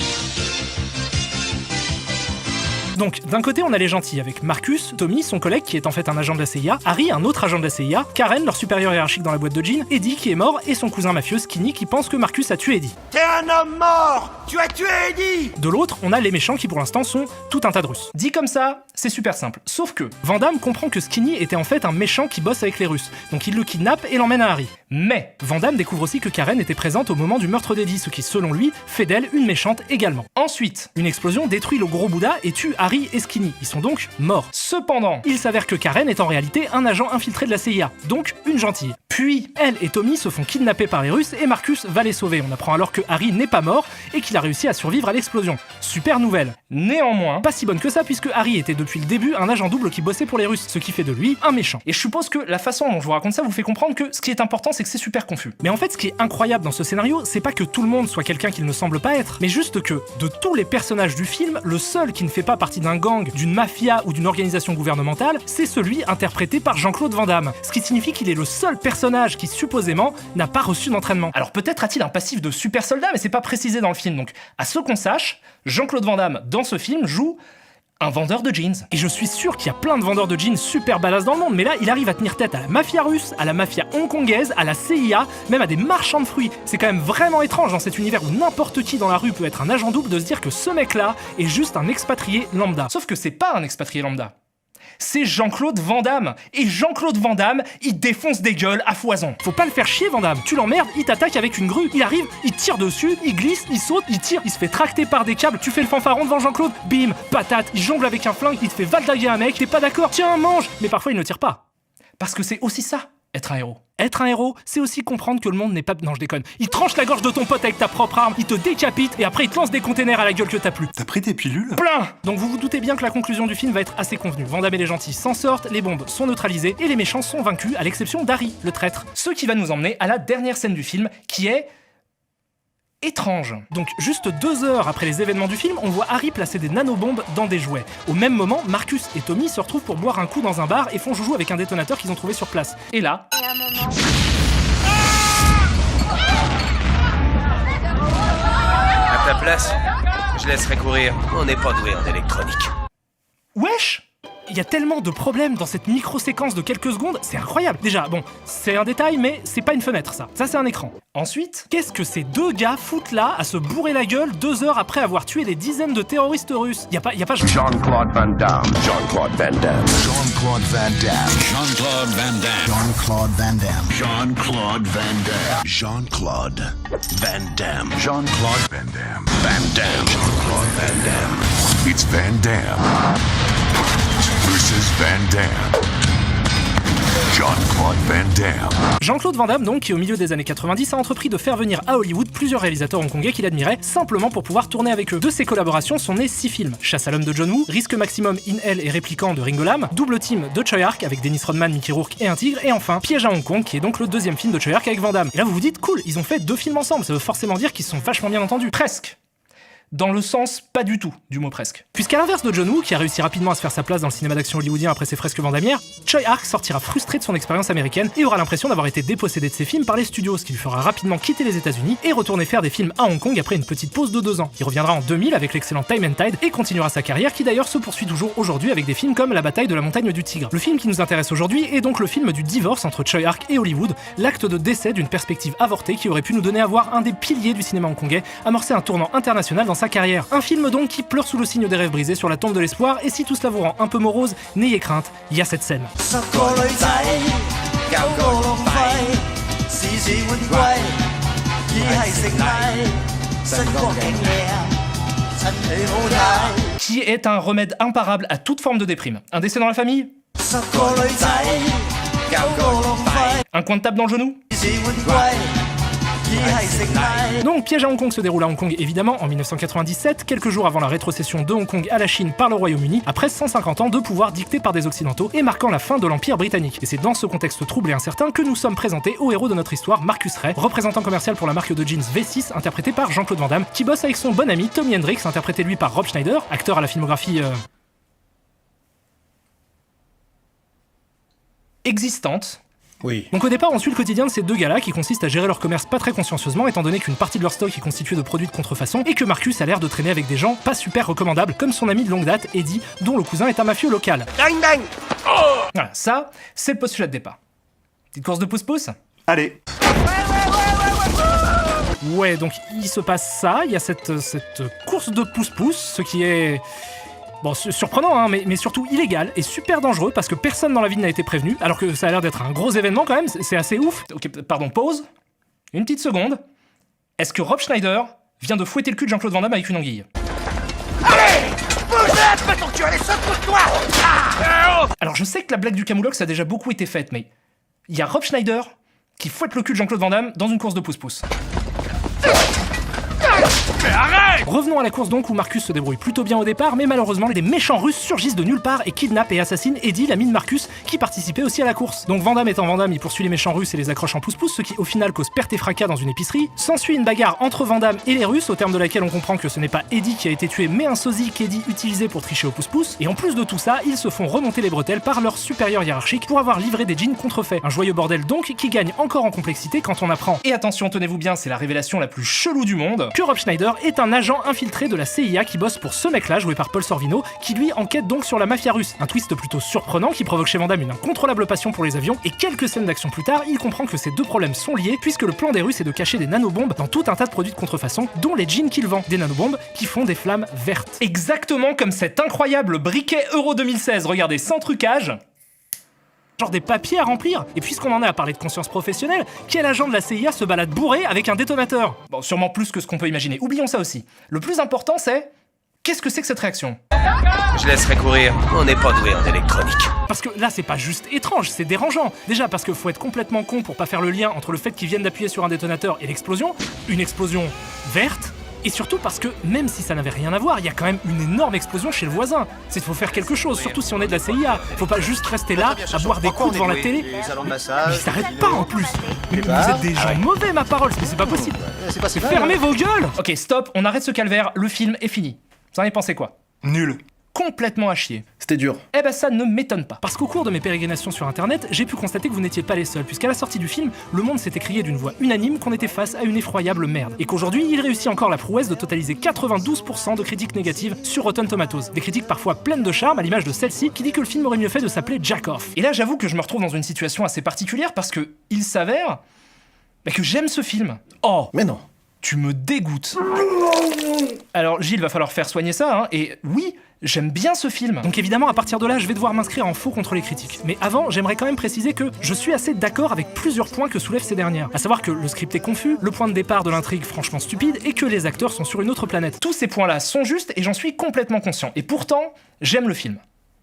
Donc, d'un côté, on a les gentils, avec Marcus, Tommy, son collègue qui est en fait un agent de la CIA, Harry, un autre agent de la CIA, Karen, leur supérieur hiérarchique dans la boîte de jeans, Eddie qui est mort, et son cousin mafieux Skinny qui pense que Marcus a tué Eddie. T'es un homme mort! Tu as tué Eddie! De l'autre, on a les méchants qui pour l'instant sont tout un tas de Russes. Dit comme ça, c'est super simple. Sauf que Van Damme comprend que Skinny était en fait un méchant qui bosse avec les Russes, donc il le kidnappe et l'emmène à Harry. Mais Van Damme découvre aussi que Karen était présente au moment du meurtre d'Eddie, ce qui selon lui fait d'elle une méchante également. Ensuite, une explosion détruit le gros Bouddha et tue Harry et Skinny. Ils sont donc morts. Cependant, il s'avère que Karen est en réalité un agent infiltré de la CIA, donc une gentille. Puis, elle et Tommy se font kidnapper par les Russes et Marcus va les sauver. On apprend alors que Harry n'est pas mort et qu'il a réussi à survivre à l'explosion. Super nouvelle. Néanmoins, pas si bonne que ça puisque Harry était depuis le début un agent double qui bossait pour les Russes, ce qui fait de lui un méchant. Et je suppose que la façon dont je vous raconte ça vous fait comprendre que ce qui est important c'est que c'est super confus. Mais en fait, ce qui est incroyable dans ce scénario, c'est pas que tout le monde soit quelqu'un qu'il ne semble pas être, mais juste que, de tous les personnages du film, le seul qui ne fait pas partie d'un gang, d'une mafia ou d'une organisation gouvernementale, c'est celui interprété par Jean-Claude Van Damme. Ce qui signifie qu'il est le seul personnage qui, supposément, n'a pas reçu d'entraînement. Alors peut-être a-t-il un passif de super soldat, mais c'est pas précisé dans le film. Donc, à ce qu'on sache, Jean-Claude Van Damme, dans ce film, joue un vendeur de jeans. Et je suis sûr qu'il y a plein de vendeurs de jeans super badass dans le monde, mais là, il arrive à tenir tête à la mafia russe, à la mafia hongkongaise, à la CIA, même à des marchands de fruits. C'est quand même vraiment étrange dans cet univers où n'importe qui dans la rue peut être un agent double de se dire que ce mec-là est juste un expatrié lambda. Sauf que c'est pas un expatrié lambda. C'est Jean-Claude Van Damme. Et Jean-Claude Van Damme, il défonce des gueules à foison. Faut pas le faire chier, Van Damme. Tu l'emmerdes, il t'attaque avec une grue. Il arrive, il tire dessus, il glisse, il saute, il tire, il se fait tracter par des câbles. Tu fais le fanfaron devant Jean-Claude, bim, patate, il jongle avec un flingue, il te fait valdaguer un mec, t'es pas d'accord, tiens, mange. Mais parfois, il ne tire pas. Parce que c'est aussi ça, être un héros. Être un héros, c'est aussi comprendre que le monde n'est pas... Non, je déconne. Il tranche la gorge de ton pote avec ta propre arme, il te décapite, et après il te lance des containers à la gueule que t'as plus. T'as pris tes pilules? Plein. Donc vous vous doutez bien que la conclusion du film va être assez convenue. Van Damme et les gentils s'en sortent, les bombes sont neutralisées, et les méchants sont vaincus, à l'exception d'Harry, le traître. Ce qui va nous emmener à la dernière scène du film, qui est... étrange. Donc juste 2 heures après les événements du film, on voit Harry placer des nanobombes dans des jouets. Au même moment, Marcus et Tommy se retrouvent pour boire un coup dans un bar et font joujou avec un détonateur qu'ils ont trouvé sur place. Et là... À ta place, je laisserai courir. On n'est pas doué en électronique. Wesh! il y a tellement de problèmes dans cette micro-séquence de quelques secondes, c'est incroyable. Déjà, bon, c'est un détail, mais c'est pas une fenêtre, ça. Ça, c'est un écran. Ensuite, qu'est-ce que ces deux gars foutent là à se bourrer la gueule 2 heures après avoir tué des dizaines de terroristes russes? Y a pas... Jean-Claude Van Damme. Jean-Claude Van Damme. Jean-Claude Van Damme. Jean-Claude Van Damme. Jean-Claude Van Damme. Jean-Claude Van Damme. Jean-Claude Van Damme. Van Damme. Jean-Claude Van Damme. It's Van Damme versus Van Damme. Jean-Claude Van Damme. Jean-Claude Van Damme, donc, qui au milieu des années 90 a entrepris de faire venir à Hollywood plusieurs réalisateurs hongkongais qu'il admirait, simplement pour pouvoir tourner avec eux. De ces collaborations sont nés 6 films. Chasse à l'homme de John Woo, Risque maximum in Hell et Répliquant de Ringo Lam, Double Team de Choi Ark avec Dennis Rodman, Mickey Rourke et un tigre, et enfin Piège à Hong Kong, qui est donc le 2e film de Choi Ark avec Van Damme. Et là vous vous dites, cool, ils ont fait 2 films ensemble, ça veut forcément dire qu'ils se sont vachement bien entendus. Presque. Dans le sens pas du tout du mot presque. Puisqu'à l'inverse de John Woo, qui a réussi rapidement à se faire sa place dans le cinéma d'action hollywoodien après ses fresques vandamières, Choi Ark sortira frustré de son expérience américaine et aura l'impression d'avoir été dépossédé de ses films par les studios, ce qui lui fera rapidement quitter les États-Unis et retourner faire des films à Hong Kong après une petite pause de 2 ans. Il reviendra en 2000 avec l'excellent Time and Tide et continuera sa carrière qui d'ailleurs se poursuit toujours aujourd'hui avec des films comme La bataille de la montagne du Tigre. Le film qui nous intéresse aujourd'hui est donc le film du divorce entre Choi Ark et Hollywood, l'acte de décès d'une perspective avortée qui aurait pu nous donner à voir un des piliers du cinéma hongkongais amorcer un tournant international dans sa carrière. Un film donc qui pleure sous le signe des rêves brisés sur la tombe de l'espoir, et si tout cela vous rend un peu morose, n'ayez crainte, il y a cette scène. Qui est un remède imparable à toute forme de déprime. Un décès dans la famille? Un coin de table dans le genou? Donc, Piège à Hong Kong se déroule à Hong Kong évidemment en 1997, quelques jours avant la rétrocession de Hong Kong à la Chine par le Royaume-Uni, après 150 ans de pouvoir dicté par des Occidentaux et marquant la fin de l'Empire britannique. Et c'est dans ce contexte troublé et incertain que nous sommes présentés au héros de notre histoire, Marcus Ray, représentant commercial pour la marque de jeans V6, interprété par Jean-Claude Van Damme, qui bosse avec son bon ami Tommy Hendrix, interprété lui par Rob Schneider, acteur à la filmographie existante. Oui. Donc au départ, on suit le quotidien de ces deux gars-là qui consistent à gérer leur commerce pas très consciencieusement, étant donné qu'une partie de leur stock est constituée de produits de contrefaçon et que Marcus a l'air de traîner avec des gens pas super recommandables, comme son ami de longue date, Eddie, dont le cousin est un mafieux local. Dang dang. Voilà, ça, c'est le postulat de départ. Petite course de pouce-pouce? Allez. Ouais, donc il se passe ça, il y a cette course de pouce-pouce, ce qui est... Bon, surprenant, hein, mais surtout illégal et super dangereux parce que personne dans la ville n'a été prévenu, alors que ça a l'air d'être un gros événement quand même, c'est assez ouf. Ok, pardon, pause. Une petite seconde. Est-ce que Rob Schneider vient de fouetter le cul de Jean-Claude Van Damme avec une anguille? Allez, bouge-la, peut-on tuer les secours-toi. Alors je sais que la blague du camoulox a déjà beaucoup été faite, mais il y a Rob Schneider qui fouette le cul de Jean-Claude Van Damme dans une course de pouce-pouce. Mais arrête! Revenons à la course donc où Marcus se débrouille plutôt bien au départ, mais malheureusement des méchants russes surgissent de nulle part et kidnappent et assassinent Eddie, l'ami de Marcus, qui participait aussi à la course. Donc Van Damme étant Van Damme, il poursuit les méchants russes et les accroche en pouce-pouce, ce qui au final cause perte et fracas dans une épicerie. S'ensuit une bagarre entre Van Damme et les Russes, au terme de laquelle on comprend que ce n'est pas Eddie qui a été tué, mais un sosie qu'Eddie utilisait pour tricher au pouce-pouce. Et en plus de tout ça, ils se font remonter les bretelles par leur supérieur hiérarchique pour avoir livré des jeans contrefaits. Un joyeux bordel donc qui gagne encore en complexité quand on apprend, et attention tenez-vous bien, c'est la révélation la plus chelou du monde, que Rob Schneider est un agent infiltré de la CIA qui bosse pour ce mec-là, joué par Paul Sorvino, qui lui enquête donc sur la mafia russe. Un twist plutôt surprenant qui provoque chez Van Damme une incontrôlable passion pour les avions, et quelques scènes d'action plus tard, il comprend que ces deux problèmes sont liés, puisque le plan des Russes est de cacher des nanobombes dans tout un tas de produits de contrefaçon, dont les jeans qu'il vend. Des nanobombes qui font des flammes vertes. Exactement comme cet incroyable briquet Euro 2016, regardez, sans trucage. Genre des papiers à remplir. Et puisqu'on en est à parler de conscience professionnelle, quel agent de la CIA se balade bourré avec un détonateur? Bon, sûrement plus que ce qu'on peut imaginer. Oublions ça aussi. Le plus important, c'est... Qu'est-ce que c'est que cette réaction? Je laisserai courir, on n'est pas doué en électronique. Parce que là, c'est pas juste étrange, c'est dérangeant. Déjà parce qu'il faut être complètement con pour pas faire le lien entre le fait qu'ils viennent d'appuyer sur un détonateur et l'explosion. Une explosion verte. Et surtout parce que, même si ça n'avait rien à voir, il y a quand même une énorme explosion chez le voisin. C'est qu'il faut faire quelque chose, surtout si on est de la CIA. Faut pas juste rester là, à boire des coups devant la télé. Mais ils s'arrêtent pas en plus. Mais vous êtes des gens mauvais, ma parole, mais c'est pas possible. Fermez vos gueules! Ok, stop, on arrête ce calvaire, le film est fini. Vous en avez pensé quoi? Nul. Complètement à chier. C'était dur. Eh ben ça ne m'étonne pas, parce qu'au cours de mes pérégrinations sur internet, j'ai pu constater que vous n'étiez pas les seuls, puisqu'à la sortie du film, le monde s'était crié d'une voix unanime qu'on était face à une effroyable merde, et qu'aujourd'hui, il réussit encore la prouesse de totaliser 92% de critiques négatives sur Rotten Tomatoes. Des critiques parfois pleines de charme, à l'image de celle-ci, qui dit que le film aurait mieux fait de s'appeler Jack Off. Et là, j'avoue que je me retrouve dans une situation assez particulière, parce que il s'avère que j'aime ce film. Oh, Mais non. tu me dégoûtes. Alors Gilles, va falloir faire soigner ça, hein, et oui, j'aime bien ce film. Donc évidemment, à partir de là, je vais devoir m'inscrire en faux contre les critiques. Mais avant, j'aimerais quand même préciser que je suis assez d'accord avec plusieurs points que soulèvent ces dernières. À savoir que le script est confus, le point de départ de l'intrigue franchement stupide, et que les acteurs sont sur une autre planète. Tous ces points-là sont justes, et j'en suis complètement conscient. Et pourtant, j'aime le film.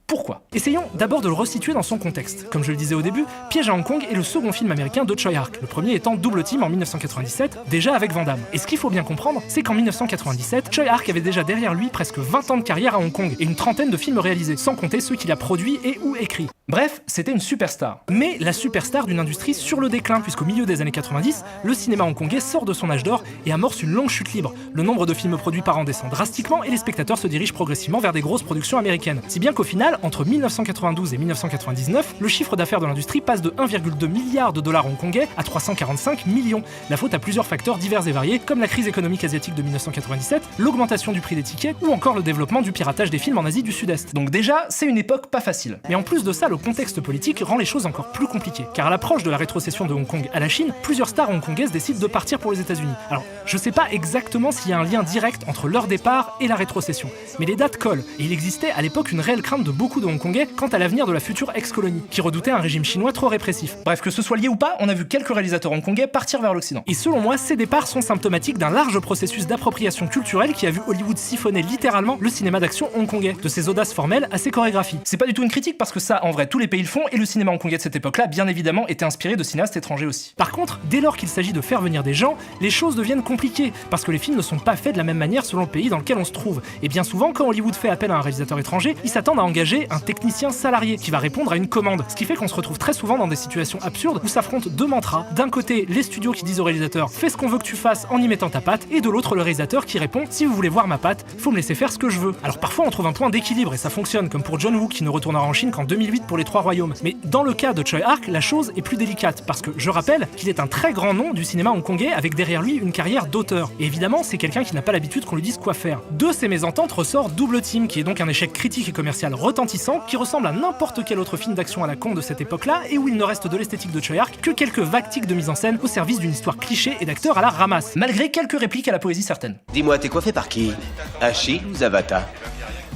Pourquoi ? Essayons d'abord de le resituer dans son contexte. Comme je le disais au début, Piège à Hong Kong est le second film américain de Tsui Hark, le premier étant Double Team en 1997, déjà avec Van Damme. Et ce qu'il faut bien comprendre, c'est qu'en 1997, Tsui Hark avait déjà derrière lui presque 20 ans de carrière à Hong Kong et une trentaine de films réalisés, sans compter ceux qu'il a produits et ou écrits. Bref, c'était une superstar. Mais la superstar d'une industrie sur le déclin, puisqu'au milieu des années 90, le cinéma hongkongais sort de son âge d'or et amorce une longue chute libre. Le nombre de films produits par an descend drastiquement et les spectateurs se dirigent progressivement vers des grosses productions américaines. Si bien qu'au final, entre 1992 et 1999, le chiffre d'affaires de l'industrie passe de 1,2 milliard de dollars hongkongais à 345 millions. La faute à plusieurs facteurs divers et variés, comme la crise économique asiatique de 1997, l'augmentation du prix des tickets ou encore le développement du piratage des films en Asie du Sud-Est. Donc déjà, c'est une époque pas facile. Mais en plus de ça, le contexte politique rend les choses encore plus compliquées, car à l'approche de la rétrocession de Hong Kong à la Chine, plusieurs stars hongkongaises décident de partir pour les États-Unis. Alors, je sais pas exactement s'il y a un lien direct entre leur départ et la rétrocession, mais les dates collent, et il existait à l'époque une réelle crainte de beaucoup de Hongkongais quant à l'avenir de la future ex-colonie, qui redoutait un régime chinois trop répressif. Bref, que ce soit lié ou pas, on a vu quelques réalisateurs hongkongais partir vers l'Occident. Et selon moi, ces départs sont symptomatiques d'un large processus d'appropriation culturelle qui a vu Hollywood siphonner littéralement le cinéma d'action hongkongais, de ses audaces formelles à ses chorégraphies. C'est pas du tout une critique parce que ça, en vrai, tous les pays le font, et le cinéma hongkongais de cette époque-là, bien évidemment, était inspiré de cinéastes étrangers aussi. Par contre, dès lors qu'il s'agit de faire venir des gens, les choses deviennent compliquées, parce que les films ne sont pas faits de la même manière selon le pays dans lequel on se trouve. Et bien souvent, quand Hollywood fait appel à un réalisateur étranger, ils s'attendent à engager un technicien salarié qui va répondre à une commande. Ce qui fait qu'on se retrouve très souvent dans des situations absurdes où s'affrontent deux mantras. D'un côté, les studios qui disent au réalisateur « fais ce qu'on veut que tu fasses en y mettant ta patte », et de l'autre, le réalisateur qui répond « si vous voulez voir ma patte, faut me laisser faire ce que je veux ». Alors parfois, on trouve un point d'équilibre et ça fonctionne, comme pour John Woo qui ne retournera en Chine qu'en 2008 pour les Trois Royaumes. Mais dans le cas de Tsui Hark, la chose est plus délicate, parce que je rappelle qu'il est un très grand nom du cinéma hongkongais avec derrière lui une carrière d'auteur. Et évidemment, c'est quelqu'un qui n'a pas l'habitude qu'on lui dise quoi faire. De ces mésententes ressort Double Team, qui est donc un échec critique et commercial retentissant, qui ressemble à n'importe quel autre film d'action à la con de cette époque-là, et où il ne reste de l'esthétique de Tsui Hark que quelques vagues tics de mise en scène au service d'une histoire cliché et d'acteurs à la ramasse, malgré quelques répliques à la poésie certaine. Dis-moi, t'es coiffé par qui? Achille ou Zavata?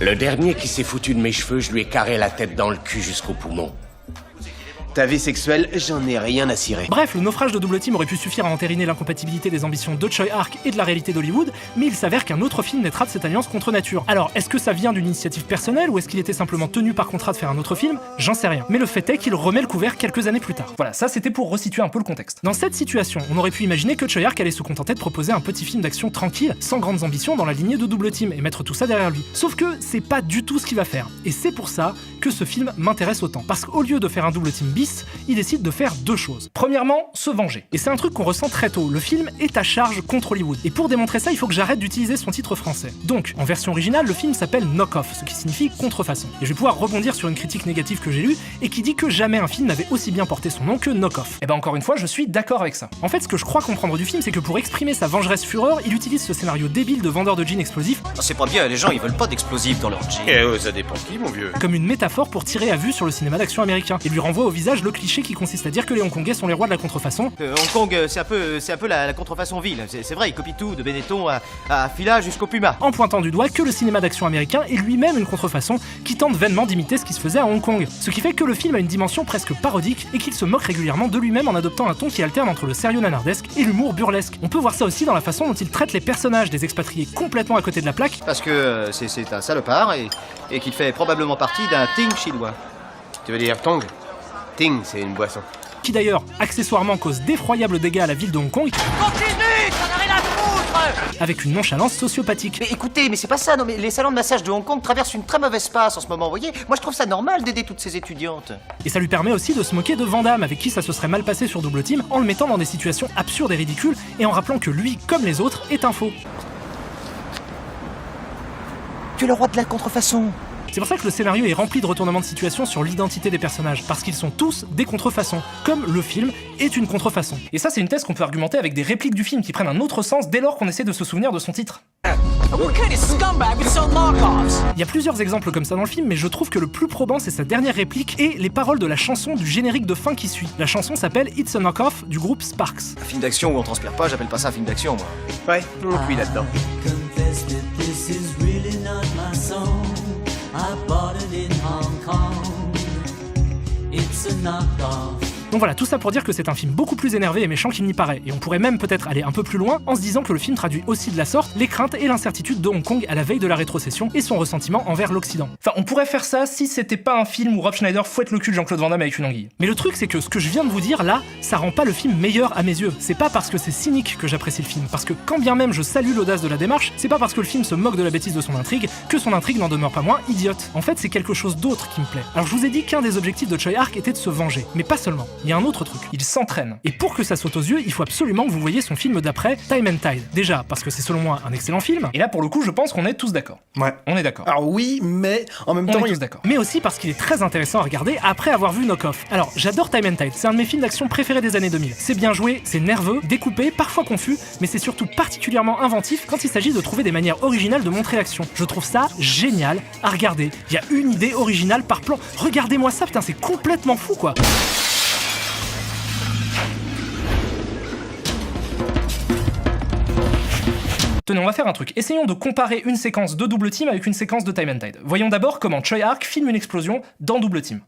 Le dernier qui s'est foutu de mes cheveux, je lui ai carré la tête dans le cul jusqu'au poumon. Ta vie sexuelle, j'en ai rien à cirer. Bref, le naufrage de Double Team aurait pu suffire à entériner l'incompatibilité des ambitions de Tsui Hark et de la réalité d'Hollywood, mais il s'avère qu'un autre film naîtra de cette alliance contre nature. Alors, est-ce que ça vient d'une initiative personnelle ou est-ce qu'il était simplement tenu par contrat de faire un autre film? J'en sais rien. Mais le fait est qu'il remet le couvert quelques années plus tard. Voilà, ça c'était pour resituer un peu le contexte. Dans cette situation, on aurait pu imaginer que Tsui Hark allait se contenter de proposer un petit film d'action tranquille, sans grandes ambitions dans la lignée de Double Team et mettre tout ça derrière lui. Sauf que c'est pas du tout ce qu'il va faire. Et c'est pour ça que ce film m'intéresse autant. Parce qu'au lieu de faire un Double Team bis, il décide de faire deux choses. Premièrement, se venger. Et c'est un truc qu'on ressent très tôt, le film est à charge contre Hollywood. Et pour démontrer ça, il faut que j'arrête d'utiliser son titre français. Donc, en version originale, le film s'appelle Knock-Off, ce qui signifie contrefaçon. Et je vais pouvoir rebondir sur une critique négative que j'ai lue, et qui dit que jamais un film n'avait aussi bien porté son nom que Knock-Off. Et ben encore une fois, je suis d'accord avec ça. En fait, ce que je crois comprendre du film, c'est que pour exprimer sa vengeresse fureur, il utilise ce scénario débile de vendeur de jeans explosifs. C'est pas bien, les gens ils veulent pas d'explosifs dans leur jeans. Eh oh, ça dépend qui, mon vieux. Comme une métaphore pour tirer à vue sur le cinéma d'action américain, et lui renvoie au visage le cliché qui consiste à dire que les Hongkongais sont les rois de la contrefaçon. Hong Kong, c'est un peu la contrefaçon ville. C'est vrai, il copie tout, de Benetton à Fila jusqu'au Puma. En pointant du doigt que le cinéma d'action américain est lui-même une contrefaçon qui tente vainement d'imiter ce qui se faisait à Hong Kong. Ce qui fait que le film a une dimension presque parodique et qu'il se moque régulièrement de lui-même en adoptant un ton qui alterne entre le sérieux nanardesque et l'humour burlesque. On peut voir ça aussi dans la façon dont il traite les personnages des expatriés complètement à côté de la plaque. Parce que c'est un salopard et qu'il fait probablement partie d'un ting chinois. Tu veux dire Tong? Ting, c'est une boisson. Qui d'ailleurs, accessoirement, cause d'effroyables dégâts à la ville de Hong Kong. Continue, ça n'a rien à foutre! Avec une nonchalance sociopathique. Mais écoutez, mais c'est pas ça, non mais les salons de massage de Hong Kong traversent une très mauvaise passe en ce moment, vous voyez? Moi je trouve ça normal d'aider toutes ces étudiantes. Et ça lui permet aussi de se moquer de Van Damme, avec qui ça se serait mal passé sur Double Team, en le mettant dans des situations absurdes et ridicules, et en rappelant que lui, comme les autres, est un faux. Tu es le roi de la contrefaçon. C'est pour ça que le scénario est rempli de retournements de situation sur l'identité des personnages, parce qu'ils sont tous des contrefaçons, comme le film est une contrefaçon. Et ça, c'est une thèse qu'on peut argumenter avec des répliques du film qui prennent un autre sens dès lors qu'on essaie de se souvenir de son titre. Il y a plusieurs exemples comme ça dans le film, mais je trouve que le plus probant c'est sa dernière réplique et les paroles de la chanson du générique de fin qui suit. La chanson s'appelle It's a Knockoff du groupe Sparks. Un film d'action où on transpire pas, j'appelle pas ça un film d'action, moi. Ouais, on cuit là-dedans. Donc voilà, tout ça pour dire que c'est un film beaucoup plus énervé et méchant qu'il n'y paraît, et on pourrait même peut-être aller un peu plus loin en se disant que le film traduit aussi de la sorte les craintes et l'incertitude de Hong Kong à la veille de la rétrocession et son ressentiment envers l'Occident. Enfin, on pourrait faire ça si c'était pas un film où Rob Schneider fouette le cul de Jean-Claude Van Damme avec une anguille. Mais le truc c'est que ce que je viens de vous dire là, ça rend pas le film meilleur à mes yeux. C'est pas parce que c'est cynique que j'apprécie le film, parce que quand bien même je salue l'audace de la démarche, c'est pas parce que le film se moque de la bêtise de son intrigue que son intrigue n'en demeure pas moins idiote. En fait, c'est quelque chose d'autre qui me plaît. Alors je vous ai dit qu'un des objectifs de Choi Ark était de se venger, mais pas seulement. Il y a un autre truc. Il s'entraîne. Et pour que ça saute aux yeux, il faut absolument que vous voyiez son film d'après, Time and Tide. Déjà, parce que c'est selon moi un excellent film, et là pour le coup je pense qu'on est tous d'accord. Ouais. On est d'accord. Alors oui, mais en même On temps... est tous d'accord. Mais aussi parce qu'il est très intéressant à regarder après avoir vu Knock-Off. Alors, j'adore Time and Tide, c'est un de mes films d'action préférés des années 2000. C'est bien joué, c'est nerveux, découpé, parfois confus, mais c'est surtout particulièrement inventif quand il s'agit de trouver des manières originales de montrer l'action. Je trouve ça génial à regarder. Il y a une idée originale par plan. Regardez-moi ça, putain, c'est complètement fou quoi. Tenez, on va faire un truc. Essayons de comparer une séquence de Double Team avec une séquence de Time and Tide. Voyons d'abord comment Choi Ark filme une explosion dans Double Team.